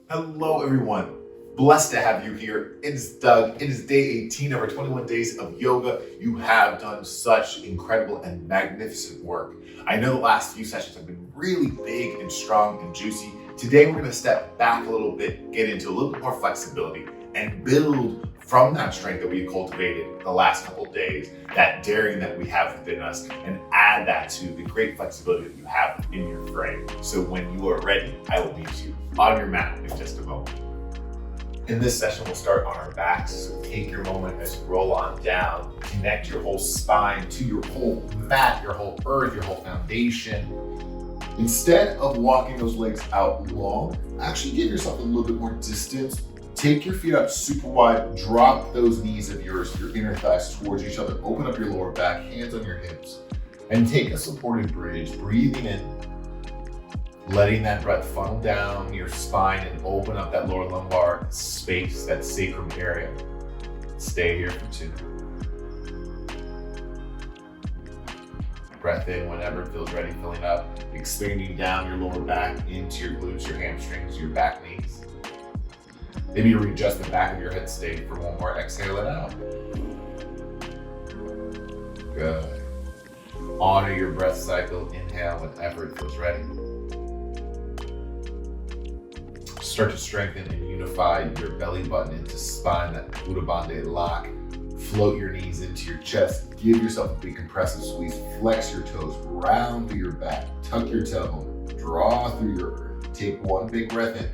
Hello, everyone. Blessed to have you here. It's Doug. It is day 18 of our 21 days of yoga. You have done such incredible and magnificent work. I know the last few sessions have been really big and strong and juicy. Today, we're going to step back a little bit, get into a little bit more flexibility, and build from that strength that we cultivated the last couple of days, that daring that we have within us, and add that to the great flexibility that you have in your frame. So when you are ready, I will meet you on your mat in just a moment. In this session, we'll start on our backs. So take your moment as you roll on down. Connect your whole spine to your whole mat, your whole earth, your whole foundation. Instead of walking those legs out long, actually give yourself a little bit more distance. Take your feet up super wide, drop those knees of yours, your inner thighs towards each other, open up your lower back, hands on your hips, and take a supported bridge, breathing in, letting that breath funnel down your spine and open up that lower lumbar space, that sacrum area. Stay here for 2. Breath in whenever it feels ready, filling up, expanding down your lower back into your glutes, your hamstrings, your back knees. Maybe you readjust the back of your head, stay for one more, exhale it out. Good. Honor your breath cycle, inhale whenever it feels ready. Start to strengthen and unify your belly button into spine, that Uddha Bandha lock. Float your knees into your chest. Give yourself a big compressive squeeze. Flex your toes, round through your back. Tuck your tailbone, draw through your earth. Take one big breath in.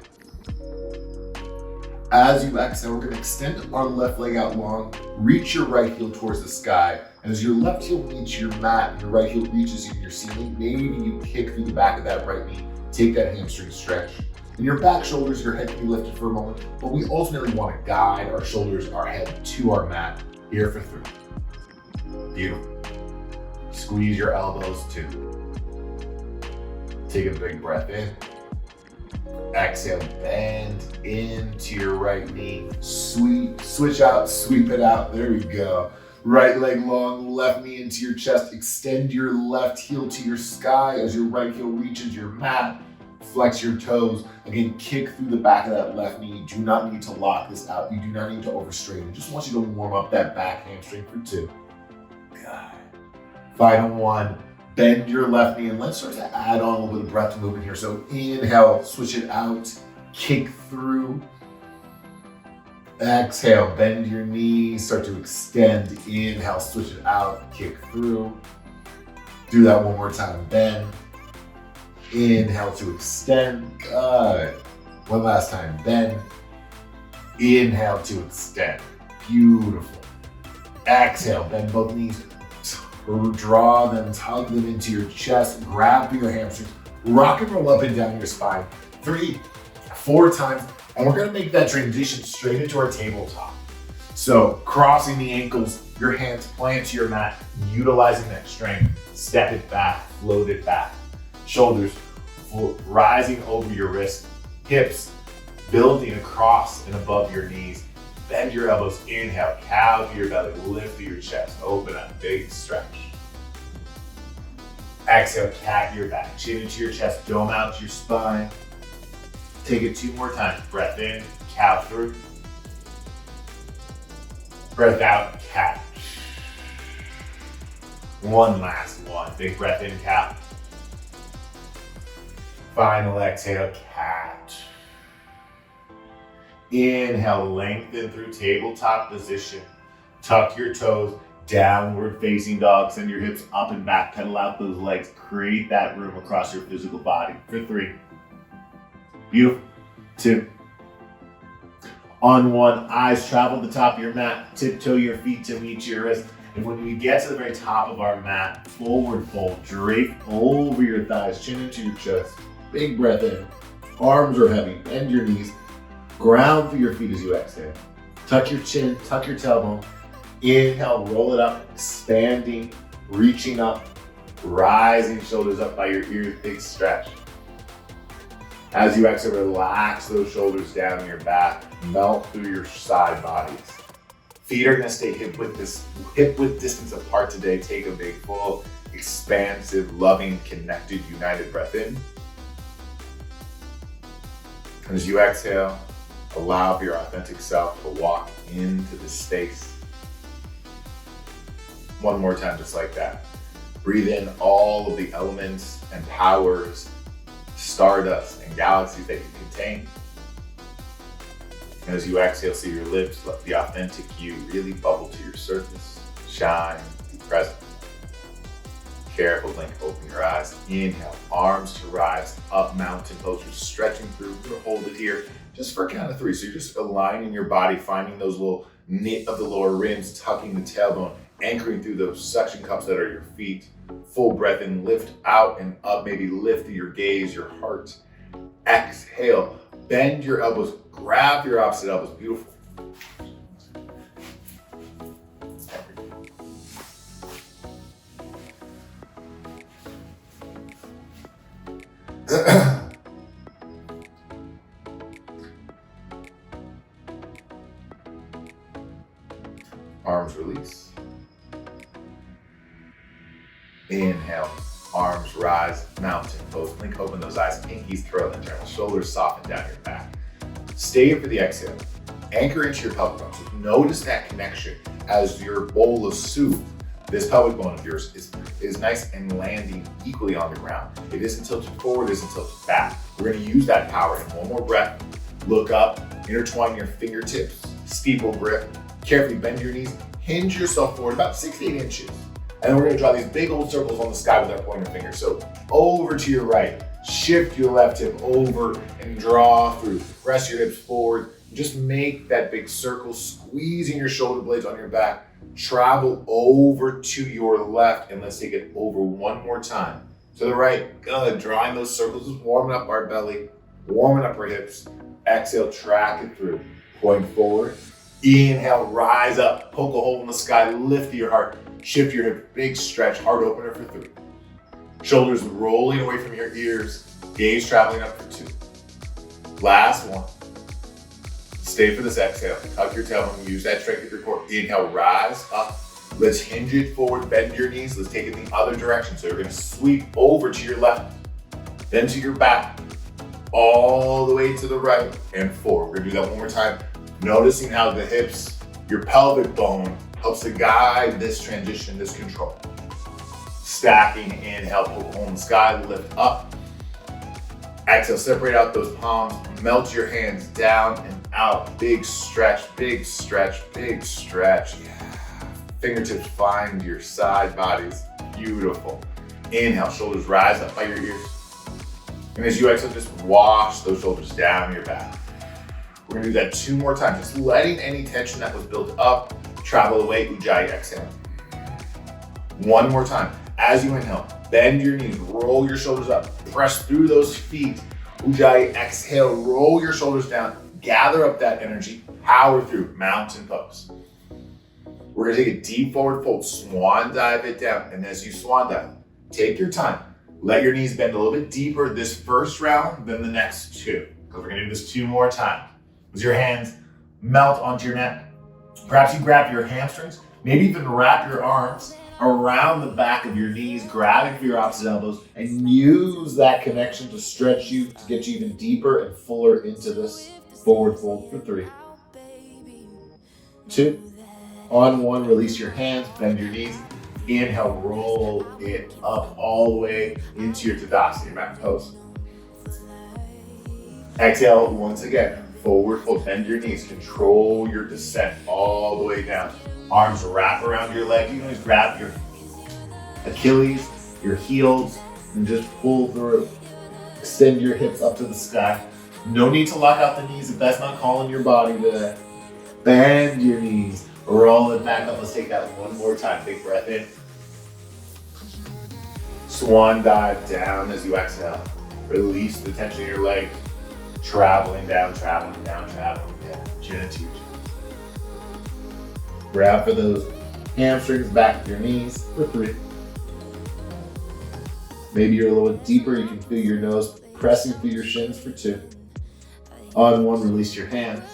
As you exhale, we're going to extend our left leg out long. Reach your right heel towards the sky. And as your left heel meets your mat, your right heel reaches your ceiling, maybe you kick through the back of that right knee. Take that hamstring stretch. In your back shoulders, your head can be lifted for a moment, but we ultimately want to guide our shoulders, our head to our mat. Here for 3. Beautiful. Squeeze your elbows 2. Take a big breath in. Exhale, bend into your right knee. Switch out, sweep it out. There we go. Right leg long, left knee into your chest. Extend your left heel to your sky as your right heel reaches your mat. Flex your toes. Again, kick through the back of that left knee. You do not need to lock this out. You do not need to overstrain. I just want you to warm up that back hamstring for 2. Good. Final 1. Bend your left knee and let's start to add on a little bit of breath movement here. So inhale, switch it out, kick through. Exhale, bend your knees, start to extend. Inhale, switch it out, kick through. Do that one more time. Bend. Inhale to extend. Good. One last time. Bend. Inhale to extend. Beautiful. Exhale, bend both knees. Draw them, tug them into your chest. Grab your hamstrings. Rock and roll up and down your spine. 3, 4 times. And we're going to make that transition straight into our tabletop. So crossing the ankles, your hands plant to your mat, utilizing that strength. Step it back, float it back. Shoulders rising over your wrists, hips building across and above your knees. Bend your elbows, inhale, cow to your belly, lift through your chest, open up, big stretch. Exhale, cat your back, chin into your chest, dome out to your spine. Take it 2 more times. Breath in, cow through. Breath out, cat. One last one, big breath in, cow. Final exhale, cat. Inhale, lengthen through tabletop position. Tuck your toes, downward facing dog. Send your hips up and back, pedal out those legs. Create that room across your physical body for 3. Beautiful. 2. On 1, eyes travel the top of your mat. Tiptoe your feet to meet your wrist. And when we get to the very top of our mat, forward fold, drape over your thighs, chin into your chest. Big breath in. Arms are heavy. Bend your knees. Ground through your feet as you exhale. Tuck your chin, tuck your tailbone. Inhale, roll it up, expanding, reaching up, rising shoulders up by your ears, big stretch. As you exhale, relax those shoulders down your back, melt through your side bodies. Feet are gonna stay hip width distance apart today. Take a big, full, expansive, loving, connected, united breath in. As you exhale, allow for your authentic self to walk into the space. One more time, just like that. Breathe in all of the elements and powers, stardust and galaxies that you contain. And as you exhale, see your lips, let the authentic you really bubble to your surface. Shine, be present. Careful, blink, open your eyes. Inhale, arms to rise, up mountain pose. You're stretching through. You're gonna hold it here just for a count of 3. So you're just aligning your body, finding those little knit of the lower ribs, tucking the tailbone, anchoring through those suction cups that are your feet. Full breath in, lift out and up, maybe lift your gaze, your heart. Exhale, bend your elbows, grab your opposite elbows. Beautiful. Arms release. Inhale, arms rise, mountain pose. Blink open those eyes, pinkies curl internal, shoulders soften down your back. Stay here for the exhale. Anchor into your pelvic bone. So notice that connection as your bowl of soup. This pelvic bone of yours is nice and landing equally on the ground. It isn't tilted forward, it isn't tilted back. We're gonna use that power in one more breath. Look up, intertwine your fingertips, steeple grip. Carefully bend your knees, hinge yourself forward about 6 to 8 inches. And then we're gonna draw these big old circles on the sky with our pointer finger. So over to your right, shift your left hip over and draw through. Press your hips forward. Just make that big circle, squeezing your shoulder blades on your back. Travel over to your left, and let's take it over one more time. To the right, good, drawing those circles, just warming up our belly, warming up our hips. Exhale, track it through. Point forward. Inhale, rise up, poke a hole in the sky, lift your heart, shift your hip, big stretch, heart opener for 3. Shoulders rolling away from your ears, gaze traveling up for 2. Last one. Stay for this exhale. Tuck your tailbone, use that strength of your core. Inhale, rise up. Let's hinge it forward, bend your knees. Let's take it the other direction. So you're gonna sweep over to your left, then to your back, all the way to the right and forward. We're gonna do that one more time. Noticing how the hips, your pelvic bone, helps to guide this transition, this control. Stacking, inhale, poke a hole in the sky, lift up. Exhale, separate out those palms, melt your hands down and out. Big stretch, big stretch, big stretch. Yeah. Fingertips find your side bodies. Beautiful. Inhale, shoulders rise up by your ears. And as you exhale, just wash those shoulders down your back. We're gonna do that 2 more times, just letting any tension that was built up travel away. Ujjayi, exhale. 1 more time. As you inhale, bend your knees, roll your shoulders up, press through those feet. Ujjayi, exhale, roll your shoulders down, gather up that energy, power through, mountain pose. We're gonna take a deep forward fold, swan dive it down, and as you swan dive, take your time. Let your knees bend a little bit deeper this first round than the next 2, because we're gonna do this 2 more times. As your hands melt onto your neck, perhaps you grab your hamstrings, maybe even wrap your arms around the back of your knees, grabbing for your opposite elbows, and use that connection to stretch you, to get you even deeper and fuller into this forward fold for 3, 2, on 1, release your hands, bend your knees, inhale, roll it up all the way into your Tadasana, mat pose. Exhale, once again, forward fold, bend your knees, control your descent all the way down. Arms wrap around your leg. You can always grab your Achilles, your heels, and just pull through. Extend your hips up to the sky. No need to lock out the knees if that's not calling your body today. Bend your knees, roll it back up. Let's take that 1 more time. Big breath in. Swan dive down as you exhale. Release the tension in your leg. Traveling down, traveling down, traveling down. Chin to chin. Grab for those hamstrings, back to your knees for 3. Maybe you're a little bit deeper. You can feel your nose pressing through your shins for 2. On 1, release your hands.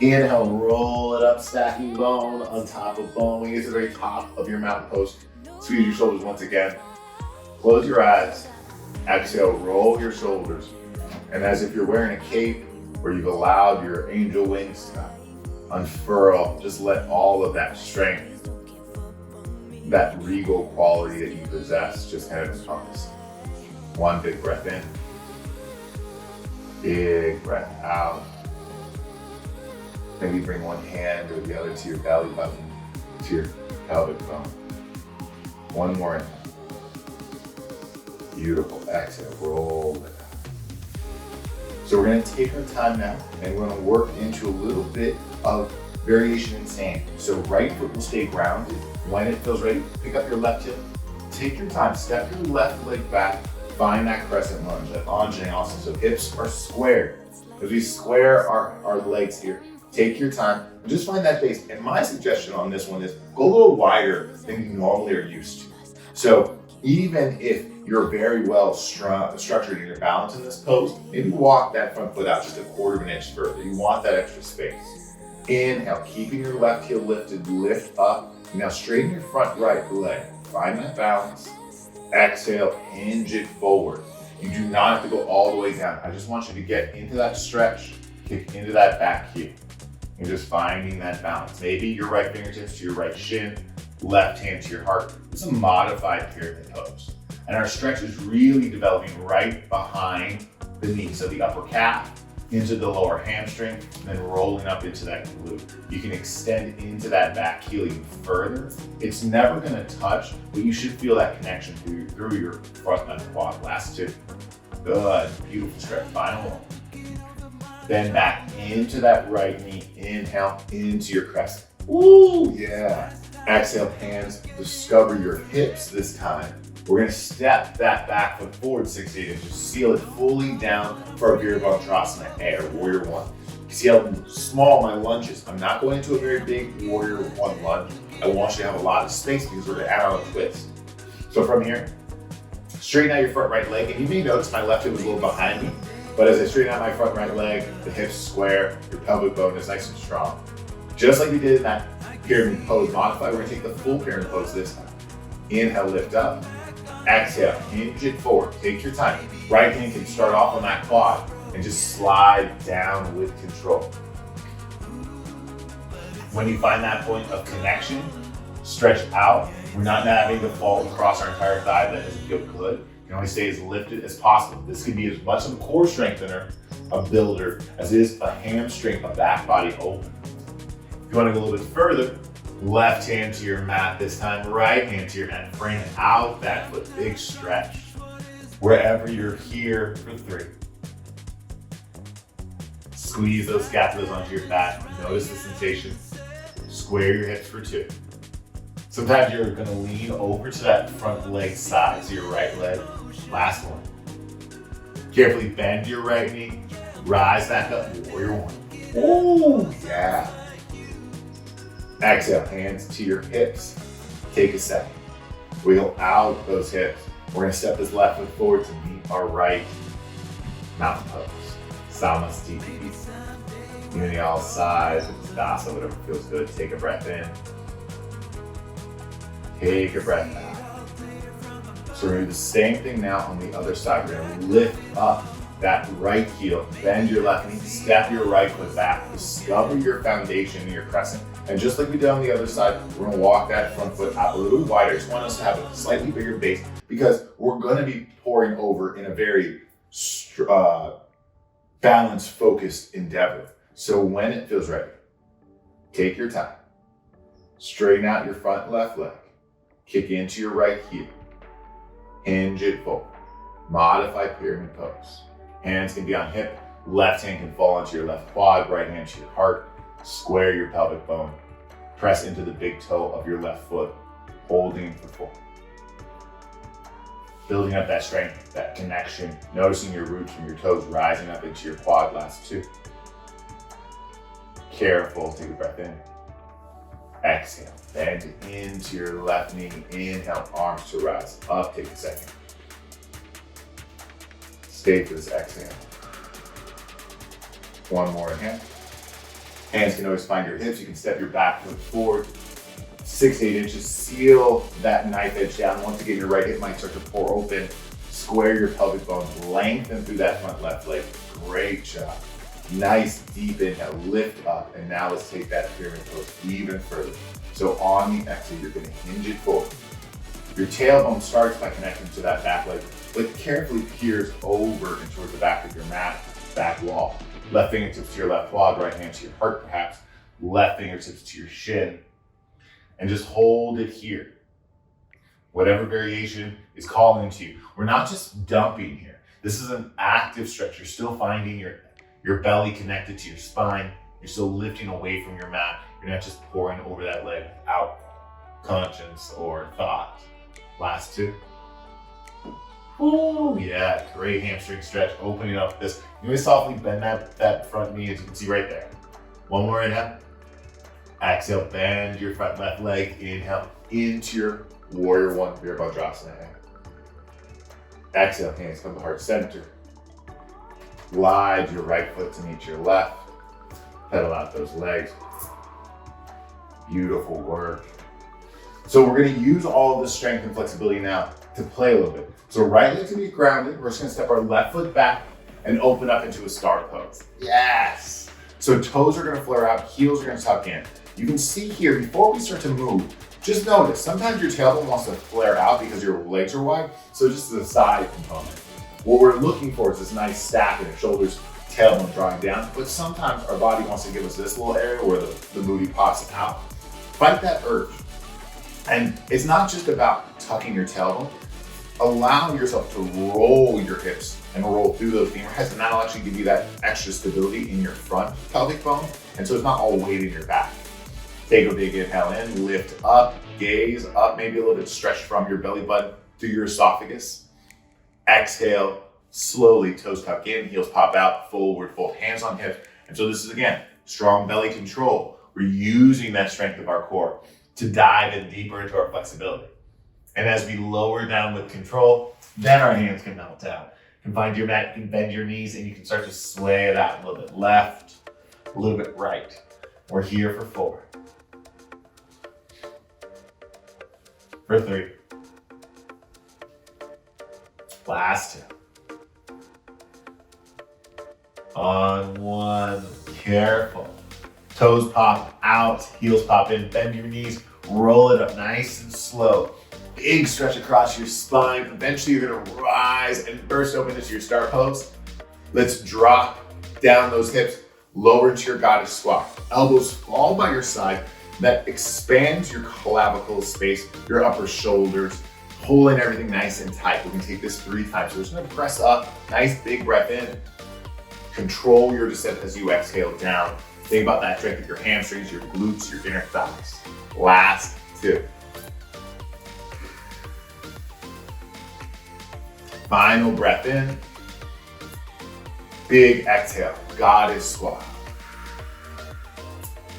Inhale, roll it up, stacking bone on top of bone. When you get to the very top of your mountain pose, squeeze your shoulders once again. Close your eyes. Exhale, roll your shoulders. And as if you're wearing a cape where you've allowed your angel wings to unfurl, just let all of that strength, that regal quality that you possess, just kind of encompass. One big breath in. Big breath out. Maybe bring one hand or the other to your belly button, to your pelvic bone. One more in. Beautiful. Exhale, roll it out. So we're going to take our time now and we're going to work into a little bit of variation in sand. So right foot will stay grounded. When it feels ready, pick up your left hip. Take your time, step your left leg back, find that crescent lunge, that lunging also. So hips are squared. As we square our legs here, take your time and just find that base. And my suggestion on this one is go a little wider than you normally are used to. So even if you're very well structured in your balance in this pose, maybe walk that front foot out just a quarter of an inch further. You want that extra space. Inhale, keeping your left heel lifted, lift up. Now straighten your front right leg. Find that balance. Exhale, hinge it forward. You do not have to go all the way down. I just want you to get into that stretch, kick into that back heel. You're just finding that balance. Maybe your right fingertips to your right shin, left hand to your heart. It's a modified pyramid pose. And our stretch is really developing right behind the knee. So the upper calf into the lower hamstring, and then rolling up into that glute. You can extend into that back heel even further. It's never gonna touch, but you should feel that connection through your front and quad. Last two. Good, beautiful stretch, final one. Then back into that right knee, inhale into your crescent. Ooh, yeah. Exhale, hands, discover your hips this time. We're gonna step that back foot forward 6 to 8 inches, seal it fully down for our Virabhadrasana air, warrior one. You see how small my lunge is. I'm not going into a very big warrior one lunge. I want you to have a lot of space because we're gonna add on a twist. So from here, straighten out your front right leg. And you may notice my left hip was a little behind me, but as I straighten out my front right leg, the hips square, your pelvic bone is nice and strong. Just like we did in that pyramid pose modified, we're gonna take the full pyramid pose this time. Inhale, lift up. Exhale, hinge it forward. Take your time. Right hand can start off on that quad and just slide down with control. When you find that point of connection, stretch out. We're not having to fall across our entire thigh. That doesn't feel good. You can only stay as lifted as possible. This can be as much of a core strengthener, a builder, as it is a hamstring, a back body open. If you want to go a little bit further, left hand to your mat this time, right hand to your mat. Bring out that foot, big stretch. Wherever you're here for 3. Squeeze those scapulas onto your back. Notice the sensation. Square your hips for 2. Sometimes you're gonna lean over to that front leg side, so your right leg. Last one. Carefully bend your right knee. Rise back up, warrior one. Ooh, yeah. Exhale, hands to your hips. Take a second. Wheel out those hips. We're gonna step this left foot forward to meet our right mountain pose. Samasthiti. Unial sides, Dasa, whatever feels good. Take a breath in. Take a breath out. So we're gonna do the same thing now on the other side. We're gonna lift up that right heel, bend your left knee, step your right foot back, discover your foundation in your crescent. And just like we did on the other side, we're gonna walk that front foot out a little wider. Just want us to have a slightly bigger base because we're gonna be pouring over in a very balanced, focused endeavor. So when it feels ready, take your time. Straighten out your front left leg. Kick into your right heel. Hinge it forward. Modify pyramid pose. Hands can be on hip. Left hand can fall onto your left quad. Right hand to your heart. Square your pelvic bone. Press into the big toe of your left foot. Holding for 4. Building up that strength, that connection. Noticing your roots from your toes rising up into your quad. Last 2. Careful, take a breath in. Exhale, bend into your left knee. Inhale, arms to rise up. Take a second. Stay for this exhale. One more inhale. Hands can always find your hips. You can step your back foot forward. 6 to 8 inches. Seal that knife edge down. Once again, your right hip might start to pour open. Square your pelvic bones, lengthen through that front left leg. Great job. Nice deep inhale, lift up, and now let's take that pyramid pose even further. So on the exhale, you're gonna hinge it forward. Your tailbone starts by connecting to that back leg, but carefully peers over and towards the back of your mat, back wall. Left fingertips to your left quad, right hand to your heart perhaps, left fingertips to your shin, and just hold it here. Whatever variation is calling to you. We're not just dumping here. This is an active stretch. You're still finding your belly connected to your spine. You're still lifting away from your mat. You're not just pouring over that leg without conscience or thought. Last two. Ooh, yeah, great hamstring stretch. Opening up this. You may softly bend that front knee, as you can see right there. One more inhale. Exhale, bend your front left leg. Inhale into your warrior one, Virabhadrasana. Exhale, hands come to heart center. Glide your right foot to meet your left. Pedal out those legs. Beautiful work. So we're gonna use all of this strength and flexibility now to play a little bit. So right leg's gonna be grounded. We're just gonna step our left foot back and open up into a star pose. Yes! So toes are gonna flare out, heels are gonna tuck in. You can see here, before we start to move, just notice, sometimes your tailbone wants to flare out because your legs are wide, so just as a side component. What we're looking for is this nice stack in the shoulders, tailbone drawing down, but sometimes our body wants to give us this little area where the booty pops out. Fight that urge. And it's not just about tucking your tailbone. Allow yourself to roll your hips and roll through those femur heads, and that'll actually give you that extra stability in your front pelvic bone, and so it's not all weight in your back. Take a big inhale in, lift up, gaze up, maybe a little bit stretched from your belly button to your esophagus. Exhale, slowly, toes tuck in, heels pop out, forward fold, hands on hips. And so this is, again, strong belly control. We're using that strength of our core to dive in deeper into our flexibility. And as we lower down with control, then our hands can melt down. You can find your mat, you can bend your knees, and you can start to sway it out a little bit left, a little bit right. We're here for 4. For 3. Last 2. On 1. Careful. Toes pop out, heels pop in, bend your knees, roll it up nice and slow. Big stretch across your spine. Eventually you're gonna rise and burst open into your star pose. Let's drop down those hips, lower into your goddess squat. Elbows fall by your side. That expands your clavicle space, your upper shoulders, pulling everything nice and tight. We're gonna take this 3 times. So we're just gonna press up, nice big breath in. Control your descent as you exhale down. Think about that strength of your hamstrings, your glutes, your inner thighs. Last 2. Final breath in. Big exhale, goddess squat.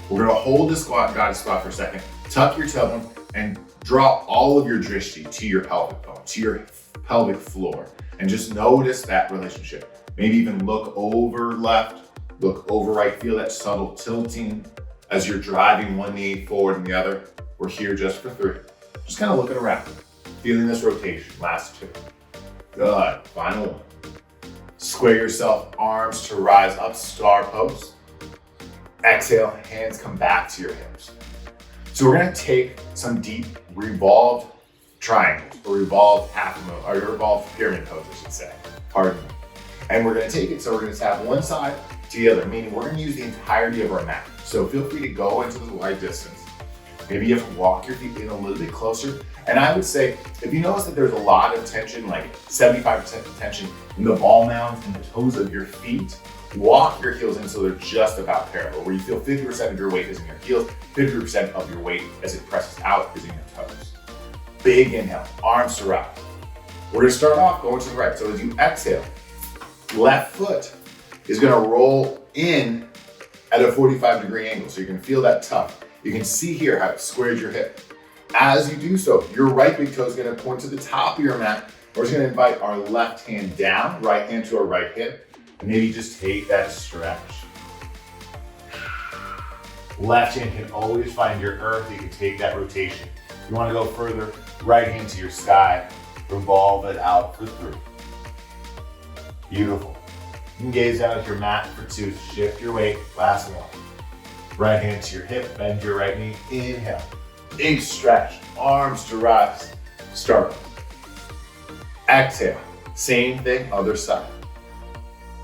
We're gonna hold the squat, goddess squat for a second. Tuck your tailbone and draw all of your drishti to your pelvic bone, to your pelvic floor. And just notice that relationship. Maybe even look over left, look over right. Feel that subtle tilting as you're driving one knee forward and the other. We're here just for 3. Just kind of looking around, feeling this rotation. Last 2. Good, final 1. Square yourself, arms to rise up, star pose. Exhale, hands come back to your hips. So we're gonna take some deep revolved triangles, or revolved half moon, or revolved pyramid pose, I should say. Pardon me. And we're gonna take it, so we're gonna tap one side to the other, meaning we're gonna use the entirety of our mat. So feel free to go into the wide distance. Maybe you have to walk your feet in a little bit closer. And I would say, if you notice that there's a lot of tension, like 75% tension in the ball mounds and the toes of your feet, walk your heels in so they're just about parallel, where you feel 50% of your weight is in your heels, 50% of your weight as it presses out is in your toes. Big inhale, arms to rise. We're gonna start off going to the right. So as you exhale, left foot is gonna roll in at a 45-degree angle. So you can feel that tough. You can see here how it squares your hip. As you do so, your right big toe is gonna point to the top of your mat. We're just gonna invite our left hand down, right hand to our right hip, and maybe just take that stretch. Left hand can always find your earth. You can take that rotation. You wanna go further, right hand to your sky, revolve it out for 3. Beautiful. You can gaze down at your mat for 2. Shift your weight. Last one. Right hand to your hip. Bend your right knee. Inhale. Big stretch. Arms to rise. Start. Exhale. Same thing, other side.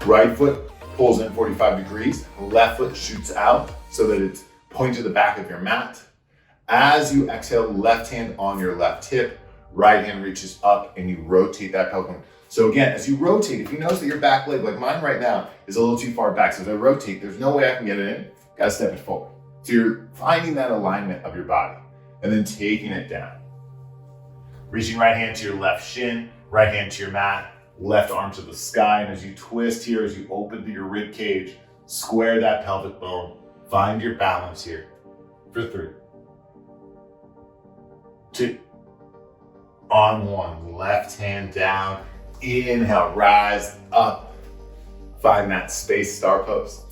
Right foot pulls in 45 degrees. Left foot shoots out so that it's pointing to the back of your mat. As you exhale, left hand on your left hip. Right hand reaches up and you rotate that pelvic bone. So again, as you rotate, if you notice that your back leg, like mine right now, is a little too far back. So as I rotate, there's no way I can get it in. Gotta step it forward. So you're finding that alignment of your body and then taking it down. Reaching right hand to your left shin, right hand to your mat, left arm to the sky. And as you twist here, as you open to your rib cage, square that pelvic bone. Find your balance here for 3, 2, on 1. Left hand down. Inhale, rise up. Find that space, star pose.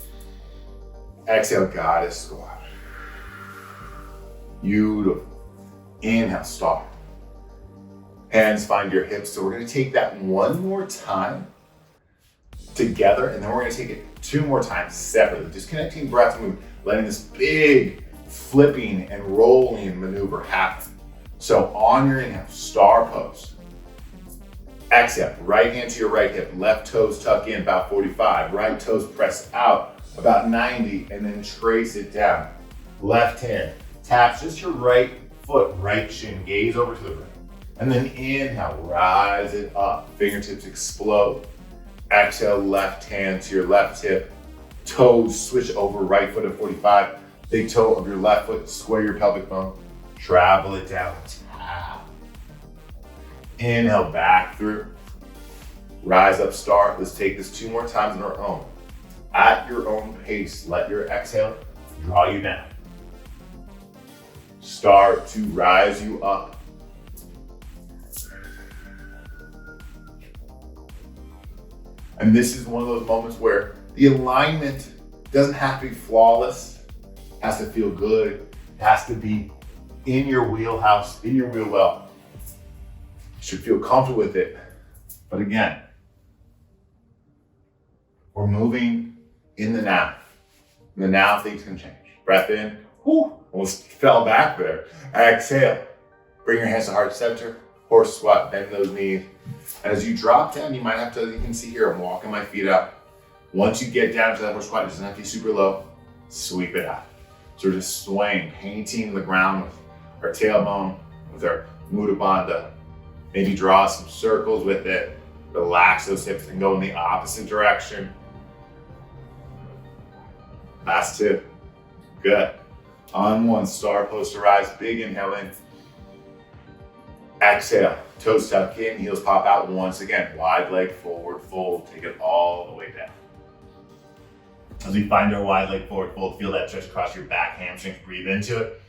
Exhale, goddess squat. Beautiful. Inhale, star. Hands find your hips. So we're gonna take that one more time together, and then we're gonna take it 2 more times separately. Just connecting breath and movement, letting this big flipping and rolling maneuver happen. So on your inhale, star pose. Exhale, right hand to your right hip, left toes tuck in about 45, right toes press out about 90, and then trace it down. Left hand taps just your right foot, right shin, gaze over to the right. And then inhale, rise it up, fingertips explode. Exhale, left hand to your left hip, toes switch over, right foot at 45, big toe of your left foot, square your pelvic bone, travel it down. Inhale, back through. Rise up, start. Let's take this 2 more times on our own. At your own pace, let your exhale draw you down. Start to rise you up. And this is one of those moments where the alignment doesn't have to be flawless. It has to feel good. It has to be in your wheelhouse, in your wheel well. You should feel comfortable with it. But again, we're moving in the now. In the now, things can change. Breath in. Whoo, almost fell back there. Exhale. Bring your hands to heart center. Horse squat, bend those knees. And as you drop down, you might have to, you can see here, I'm walking my feet out. Once you get down to that horse squat, it doesn't have to be super low. Sweep it out. So we're just swaying, painting the ground with our tailbone, with our Mudra Bandha. Maybe draw some circles with it. Relax those hips and go in the opposite direction. Last 2. Good. On 1, star pose to rise. Big inhale in. Exhale. Toes tuck in, heels pop out once again. Wide leg forward fold. Take it all the way down. As we find our wide leg forward fold, feel that stretch across your back, hamstrings. Breathe into it.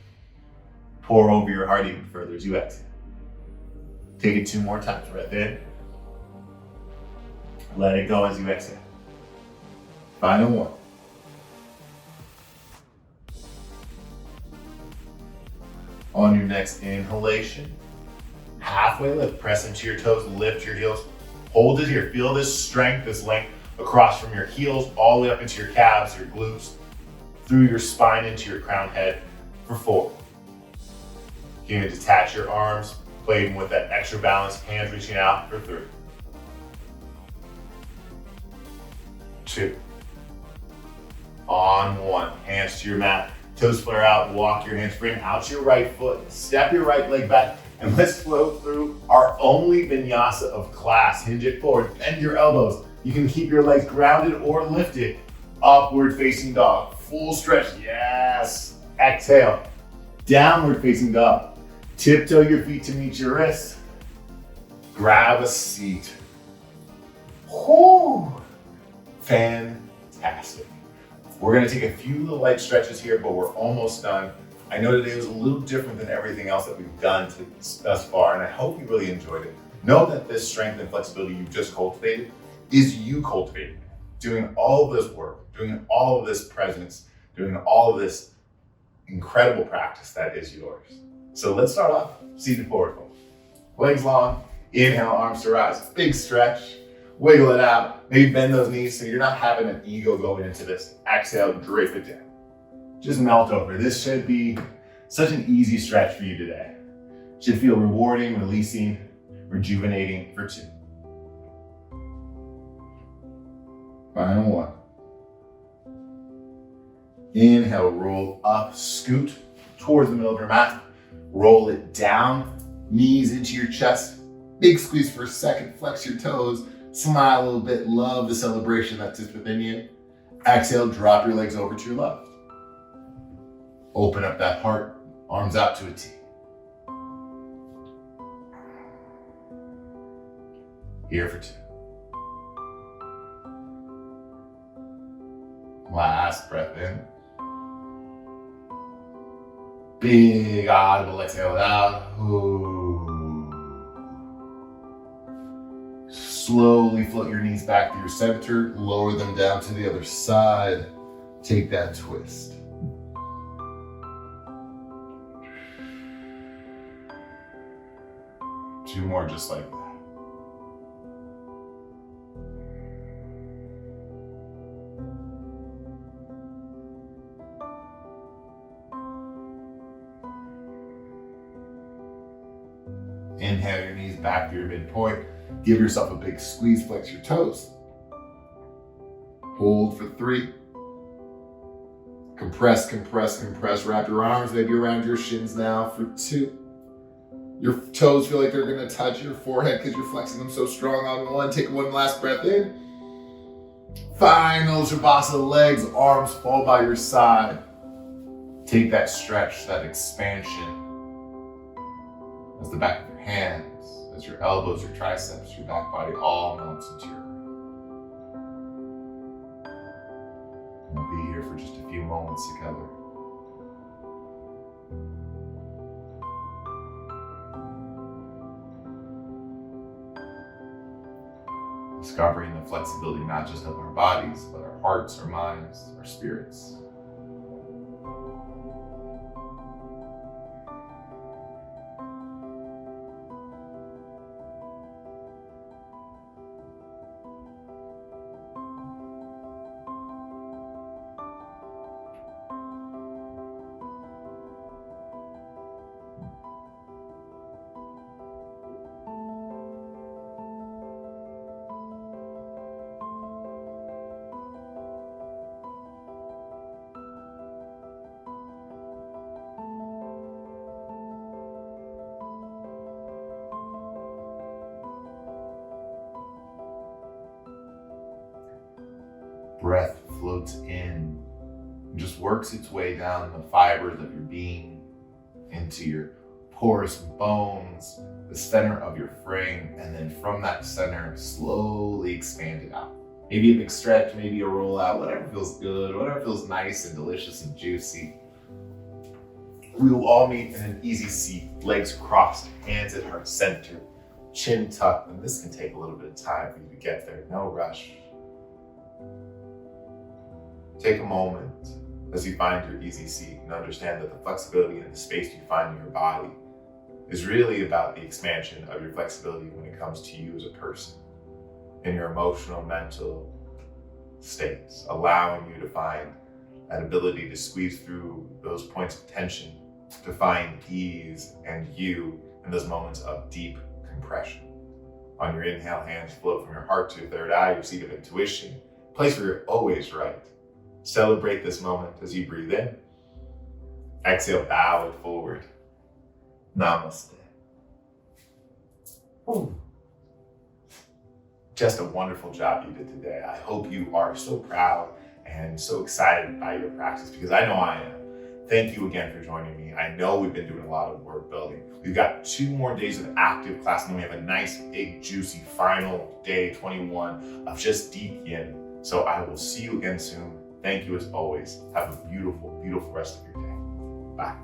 Pour over your heart even further as you exhale. Take it 2 more times. Breath in. Let it go as you exhale. Final 1. On your next inhalation, halfway lift, press into your toes, lift your heels, hold it here. Feel this strength, this length across from your heels all the way up into your calves, your glutes, through your spine into your crown head for 4. You're gonna detach your arms, playing with that extra balance, hands reaching out for 3. 2. On 1, hands to your mat, toes flare out, walk your hands, bring out your right foot, step your right leg back, and let's flow through our only vinyasa of class. Hinge it forward, bend your elbows. You can keep your legs grounded or lifted. Upward facing dog, full stretch, yes. Exhale, downward facing dog. Tiptoe your feet to meet your wrists. Grab a seat. Whoo! Fantastic. We're gonna take a few little light stretches here, but we're almost done. I know today was a little different than everything else that we've done thus far, and I hope you really enjoyed it. Know that this strength and flexibility you just cultivated is you cultivating. Doing all of this work, doing all of this presence, doing all of this incredible practice that is yours. So let's start off seated forward fold. Legs long, inhale, arms to rise. Big stretch, wiggle it out. Maybe bend those knees so you're not having an ego going into this. Exhale, drape it down. Just melt over. This should be such an easy stretch for you today. Should feel rewarding, releasing, rejuvenating for 2. Final 1. Inhale, roll up, scoot towards the middle of your mat. Roll it down, knees into your chest. Big squeeze for a second, flex your toes, smile a little bit, love the celebration that sits within you. Exhale, drop your legs over to your left. Open up that heart, arms out to a T. Here for 2. Last breath in. Big audible exhale out. Ooh. Slowly float your knees back to your center. Lower them down to the other side. Take that twist. Two more just like that. Inhale your knees back to your midpoint. Give yourself a big squeeze, flex your toes. Hold for 3. Compress, compress, compress. Wrap your arms maybe around your shins now for 2. Your toes feel like they're gonna touch your forehead because you're flexing them so strong on 1. Take one last breath in. Final Shavasana, legs, arms fall by your side. Take that stretch, that expansion. As the back of your hands, as your elbows, your triceps, your back body all melts into your earth. We'll be here for just a few moments together. Discovering the flexibility not just of our bodies, but our hearts, our minds, our spirits. Breath floats in and just works its way down the fibers of your being into your porous bones, the center of your frame, and then from that center, slowly expand it out. Maybe a big stretch, maybe a roll out, whatever feels good, whatever feels nice and delicious and juicy. We will all meet in an easy seat, legs crossed, hands at heart center, chin tucked, and this can take a little bit of time for you to get there, no rush. Take a moment as you find your easy seat and understand that the flexibility and the space you find in your body is really about the expansion of your flexibility when it comes to you as a person in your emotional, mental states, allowing you to find that ability to squeeze through those points of tension, to find ease and you in those moments of deep compression. On your inhale, hands float from your heart to your third eye, your seat of intuition, place where you're always right. Celebrate this moment as you breathe in. Exhale, bow it forward. Namaste. Ooh. Just a wonderful job you did today. I hope you are so proud and so excited by your practice, because I know I am. Thank you again for joining me. I know we've been doing a lot of work building. We've got 2 more days of active class, and then we have a nice, big, juicy final day, 21, of just deep yin. So I will see you again soon. Thank you as always. Have a beautiful, beautiful rest of your day. Bye.